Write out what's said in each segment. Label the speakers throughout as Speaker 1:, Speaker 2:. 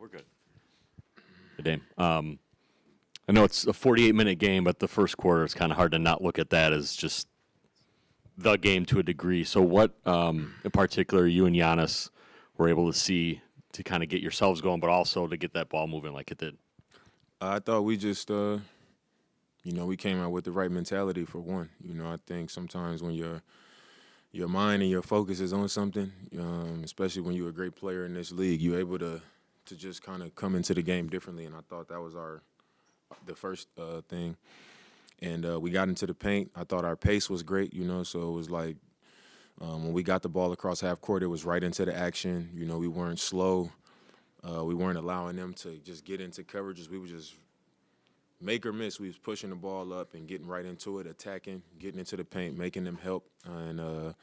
Speaker 1: We're good. Hey, Dame. I know it's a 48-minute game, but the first quarter is kind of hard to not look at that as just the game to a degree. So what, in particular, you and Giannis were able to see to kind of get yourselves going, but also to get that ball moving like it did?
Speaker 2: I thought we just, we came out with the right mentality for one. I think sometimes when your mind and your focus is on something, especially when you're a great player in this league, you're able to just kind of come into the game differently. And I thought that was the first thing. And we got into the paint. I thought our pace was great, so it was like when we got the ball across half court, it was right into the action. We weren't slow. We weren't allowing them to just get into coverages. We were just make or miss. We was pushing the ball up and getting right into it, attacking, getting into the paint, making them help, and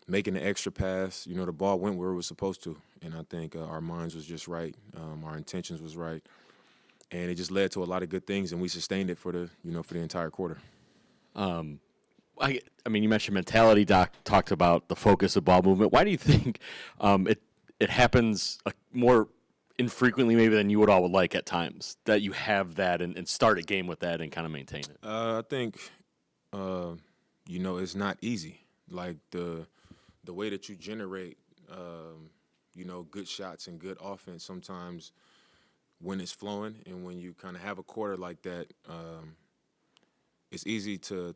Speaker 2: making the extra pass. The ball went where it was supposed to. And I think our minds was just right. Our intentions was right. And it just led to a lot of good things, and we sustained it for the entire quarter.
Speaker 1: I mean, you mentioned mentality. Doc talked about the focus of ball movement. Why do you think it happens more infrequently maybe than you would like at times, that you have that and start a game with that and kind of maintain it?
Speaker 2: I think, it's not easy. Like the way that you generate, good shots and good offense sometimes when it's flowing and when you kind of have a quarter like that, it's easy to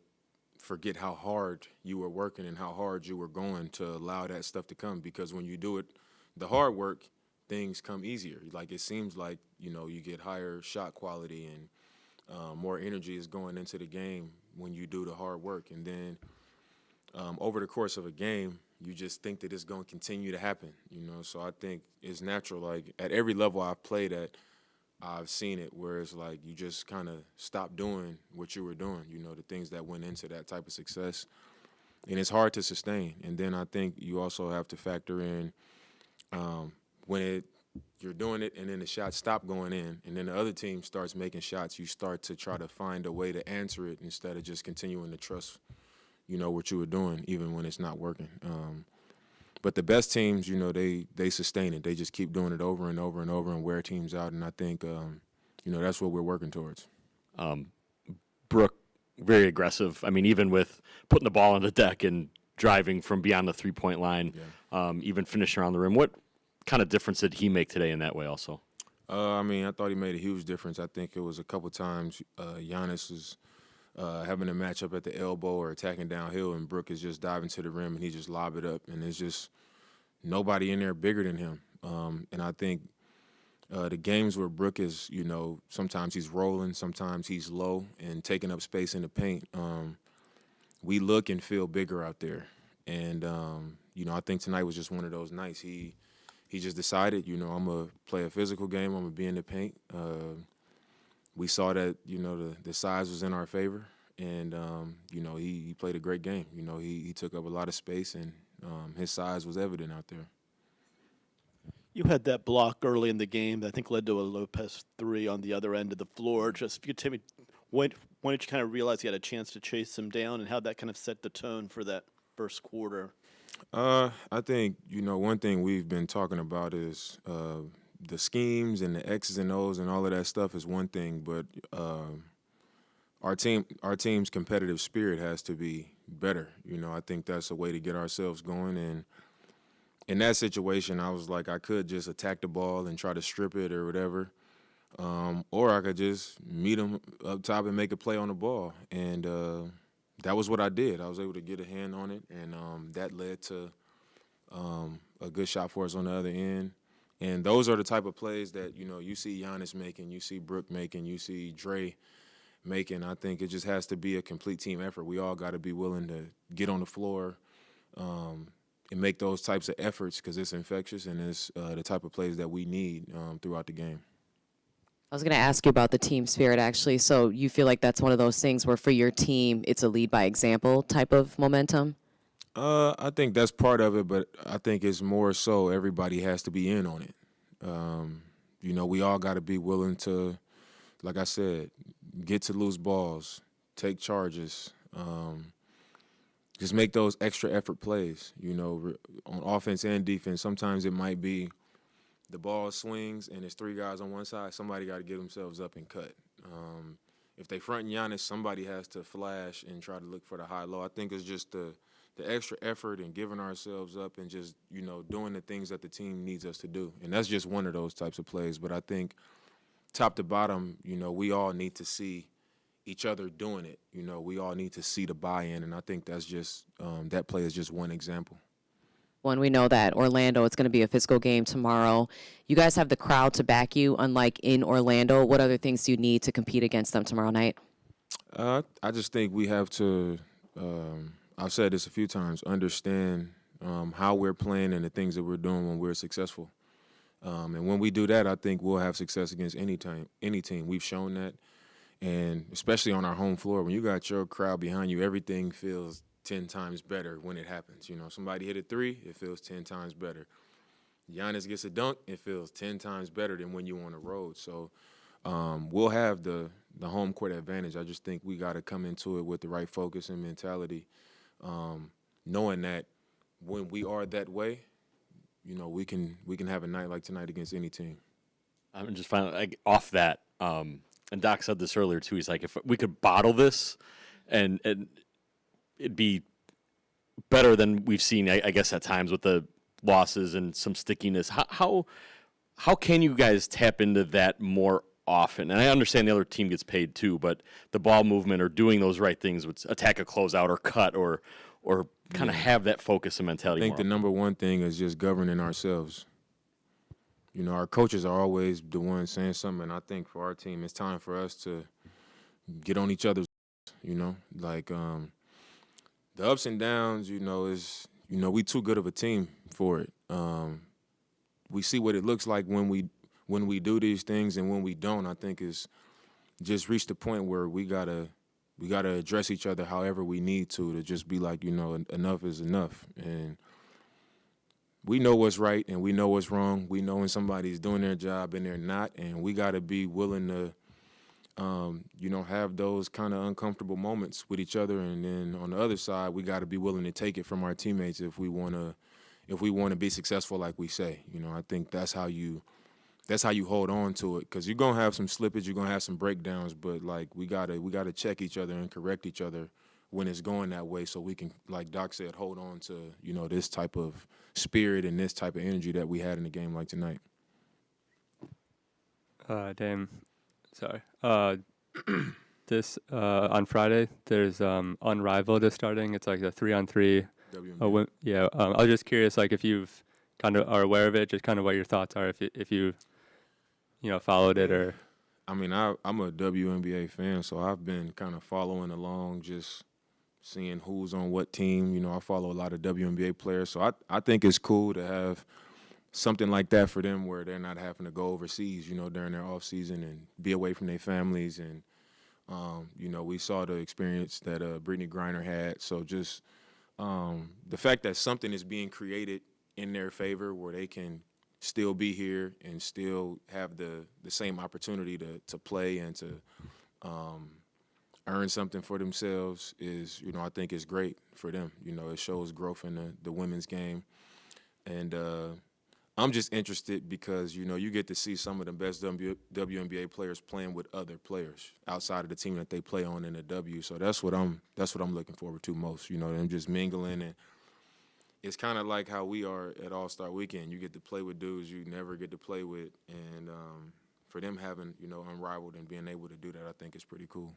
Speaker 2: forget how hard you were working and how hard you were going to allow that stuff to come, because when you do it, the hard work, things come easier. Like it seems like, you get higher shot quality and more energy is going into the game when you do the hard work. And then over the course of a game, you just think that it's going to continue to happen, So I think it's natural. Like at every level I've played at, I've seen it where it's like you just kind of stop doing what you were doing, the things that went into that type of success. And it's hard to sustain. And then I think you also have to factor in when you're doing it and then the shots stop going in and then the other team starts making shots, you start to try to find a way to answer it instead of just continuing to trust, what you were doing, even when it's not working. But the best teams, they sustain it. They just keep doing it over and over and over and wear teams out. And I think, that's what we're working towards.
Speaker 1: Brook, very aggressive. I mean, even with putting the ball on the deck and driving from beyond the three-point line, even finishing around the rim. What kind of difference did he make today in that way also?
Speaker 2: I thought he made a huge difference. I think it was a couple times Giannis was having a matchup at the elbow or attacking downhill, and Brook is just diving to the rim, and he just lob it up. And it's just nobody in there bigger than him. And I think the games where Brook is, sometimes he's rolling, sometimes he's low and taking up space in the paint, we look and feel bigger out there. And, I think tonight was just one of those nights. He just decided, I'm going to play a physical game. I'm going to be in the paint. We saw that, the size was in our favor. And, he played a great game. He took up a lot of space, and his size was evident out there.
Speaker 3: You had that block early in the game that I think led to a Lopez 3 on the other end of the floor. Just if you could tell me, when did you kind of realize you had a chance to chase him down, and how that kind of set the tone for that first quarter?
Speaker 2: I think, one thing we've been talking about is the schemes and the X's and O's and all of that stuff is one thing, but our team's competitive spirit has to be better. I think that's a way to get ourselves going. And in that situation, I was like, I could just attack the ball and try to strip it or whatever, or I could just meet him up top and make a play on the ball. And that was what I did. I was able to get a hand on it, and that led to a good shot for us on the other end. And those are the type of plays that, you see Giannis making, you see Brook making, you see Dre making. I think it just has to be a complete team effort. We all got to be willing to get on the floor and make those types of efforts, because it's infectious and it's the type of plays that we need throughout the game.
Speaker 4: I was going to ask you about the team spirit, actually. So you feel like that's one of those things where for your team, it's a lead by example type of momentum?
Speaker 2: I think that's part of it, but I think it's more so everybody has to be in on it. We all got to be willing to, like I said, get to loose balls, take charges, just make those extra effort plays, on offense and defense. Sometimes it might be the ball swings and there's 3 guys on one side, somebody got to get themselves up and cut. If they front Giannis, somebody has to flash and try to look for the high-low. I think it's just the extra effort and giving ourselves up and just, doing the things that the team needs us to do. And that's just one of those types of plays. But I think top to bottom, we all need to see each other doing it. We all need to see the buy-in. And I think that's just that play is just one example.
Speaker 4: When we know that Orlando, it's going to be a physical game tomorrow. You guys have the crowd to back you, unlike in Orlando. What other things do you need to compete against them tomorrow night?
Speaker 2: I just think we have to, I've said this a few times, understand how we're playing and the things that we're doing when we're successful. And when we do that, I think we'll have success against any team. We've shown that. And especially on our home floor, when you got your crowd behind you, everything feels 10 times better when it happens. Somebody hit a 3, it feels 10 times better. Giannis gets a dunk, it feels 10 times better than when you're on the road. So we'll have the home court advantage. I just think we got to come into it with the right focus and mentality, knowing that when we are that way, we can have a night like tonight against any team.
Speaker 1: I'm just finally off that. And Doc said this earlier too. He's like, if we could bottle this, and it'd be better than we've seen, I guess, at times with the losses and some stickiness. How can you guys tap into that more often? And I understand the other team gets paid too, but the ball movement or doing those right things with attack a closeout or cut or kind of have that focus and mentality.
Speaker 2: I think the number one thing is just governing ourselves. Our coaches are always the ones saying something, and I think for our team, it's time for us to get on each other's, the ups and downs, is, we too good of a team for it. We see what it looks like when we do these things, and when we don't, I think it's just reached the point where we gotta address each other however we need to just be like, enough is enough. And we know what's right and we know what's wrong. We know when somebody's doing their job and they're not, and we got to be willing to, have those kind of uncomfortable moments with each other. And then on the other side, we got to be willing to take it from our teammates if we want to be successful, like we say. I think that's how you hold on to it, because you're gonna have some slippage, you're gonna have some breakdowns, but we gotta check each other and correct each other when it's going that way, so we can, like Doc said, hold on to this type of spirit and this type of energy that we had in a game like tonight.
Speaker 5: Dame, sorry. This on Friday, there's Unrivaled is starting. It's like a 3-on-3. I was just curious, if you've kind of are aware of it, just kind of what your thoughts are, if you followed it or.
Speaker 2: I mean, I'm a WNBA fan, so I've been kind of following along, just seeing who's on what team. I follow a lot of WNBA players, so I think it's cool to have something like that for them where they're not having to go overseas, during their off season and be away from their families. And, we saw the experience that Brittany Griner had. So just the fact that something is being created in their favor where they can still be here and still have the same opportunity to play and to earn something for themselves is, I think is great for them. It shows growth in the women's game. And I'm just interested because, you get to see some of the best WNBA players playing with other players outside of the team that they play on in the W. So that's what I'm looking forward to most, them just mingling. And it's kind of like how we are at All-Star Weekend. You get to play with dudes you never get to play with. And for them having, Unrivaled and being able to do that, I think is pretty cool.